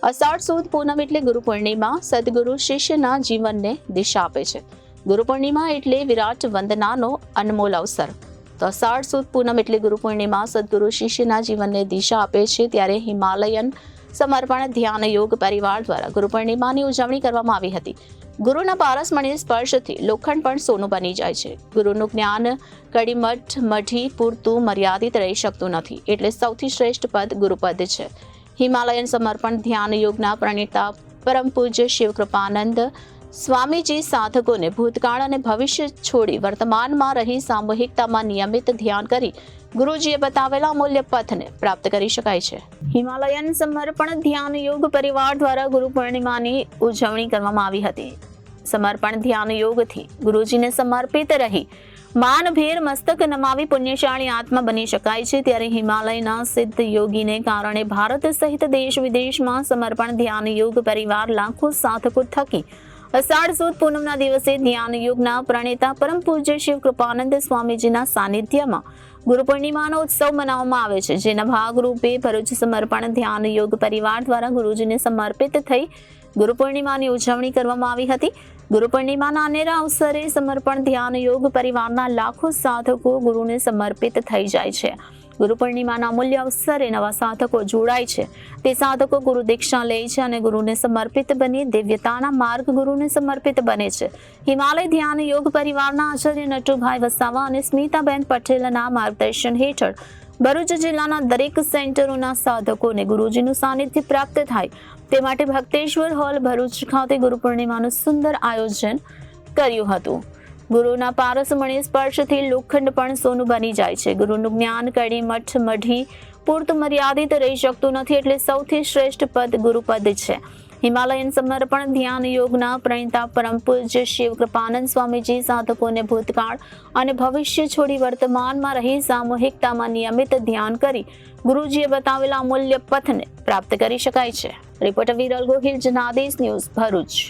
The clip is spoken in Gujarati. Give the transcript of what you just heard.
અષાઢ સુદ પૂનમ એટલે ગુરુ પૂર્ણિમા. સદગુરુ શિષ્યના જીવનને દિશા આપે છે. ગુરુ પૂર્ણિમા એટલે વિરાટ વંદનાનો અનમોલ અવસર. તો અષાઢ સુદ પૂનમ એટલે ગુરુ પૂર્ણિમા સદગુરુ શિષ્યના જીવનને દિશા આપે છે. ત્યારે હિમાલયન સમર્પણ ધ્યાન યોગ પરિવાર દ્વારા ગુરુ પૂર્ણિમાની ઉજવણી કરવામાં આવી હતી. ગુરુના પારસમણી સ્પર્શથી લોખંડ પણ સોનું બની જાય છે. ગુરુનું જ્ઞાન કડીમઠ મઢી પૂરતું મર્યાદિત રહી શકતું નથી, એટલે સૌથી શ્રેષ્ઠ પદ ગુરુપદ છે. હિમાલયન સમર્પણ ધ્યાન યોગના પ્રણેતા પરમ પૂજ્ય શિવકૃપાનંદ સ્વામીજી સાધકોને ભૂતકાળ અને ભવિષ્ય છોડી વર્તમાનમાં રહી સામૂહિકતામાં નિયમિત ધ્યાન કરી ગુરુજીએ બતાવેલા અમૂલ્ય પથને પ્રાપ્ત કરી શકાય છે. હિમાલયન સમર્પણ ધ્યાન યોગ પરિવાર દ્વારા ગુરુ પૂર્ણિમાની ઉજવણી કરવામાં આવી હતી. સમર્પણ ધ્યાન યોગથી ગુરુજીને સમર્પિત રહી માનભેર મસ્તક નમાવી પુણ્યશાળી આત્મા બની શકાય છે. ત્યારે હિમાલયના સિદ્ધ યોગીને કારણે ભારત સહિત દેશ વિદેશમાં સમર્પણ ધ્યાન યોગ પરિવાર લાખો સાધકો થકી અષાઢ સુદ પૂનમના દિવસે ધ્યાન યોગના પ્રણેતા પરમ પૂજ્ય શિવ કૃપાનંદ સ્વામીજીના સાનિધ્યમાં ગુરુ પૂર્ણિમાનો ઉત્સવ મનાવવામાં આવે છે. જેના ભાગરૂપે ભરૂચ સમર્પણ ધ્યાન યોગ પરિવાર દ્વારા ગુરુજીને સમર્પિત થઈ ગુરુ પૂર્ણિમાની ઉજવણી કરવામાં આવી હતી. ગુરુ પૂર્ણિમાના અનેરા અવસરે સમર્પણ ધ્યાન યોગ પરિવારના લાખો સાધકો ગુરુને સમર્પિત થઈ જાય છે. ગુરુ પૂર્ણિમાના અમૂલ્ય અવસરે નવા સાધકો જોડાય છે. તે સાધકો ગુરુ દીક્ષા લે છે અને ગુરુને સમર્પિત બની દિવ્યતાના માર્ગ ગુરુને સમર્પિત બને છે. હિમાલય ધ્યાન યોગ પરિવારના આચાર્ય નટુભાઈ વસાવા અને સ્મિતાબેન પટેલના માર્ગદર્શન હેઠળ ભરૂચ જિલ્લાના દરેક સેન્ટરોના સાધકોને ગુરુજીનું સાનિધ્ય પ્રાપ્ત થાય તે માટે ભક્તેશ્વર હોલ ભરૂચ ખાતે ગુરુ પૂર્ણિમાનું સુંદર આયોજન કર્યું હતું. ગુરુના પારસમણી સ્પર્શથી લોખંડ પણ સોનું બની જાય છે. ગુરુનું જ્ઞાન કડી મઠ મઢી પૂરતું મર્યાદિત રહી શકતું નથી, એટલે સૌથી શ્રેષ્ઠ પદ ગુરુપદ છે. હિમાલયન સમર્પણ ધ્યાન યોગના પ્રણેતા પરમ પૂજ્ય શિવ કૃપાનંદ સ્વામીજી સાધકોને ભૂતકાળ અને ભવિષ્ય છોડી વર્તમાનમાં રહી સામૂહિકતામાં નિયમિત ધ્યાન કરી ગુરુજીએ બતાવેલા અમૂલ્ય પથને પ્રાપ્ત કરી શકાય છે. Reporter Viral Gohil, Janadesh news, Bharuch.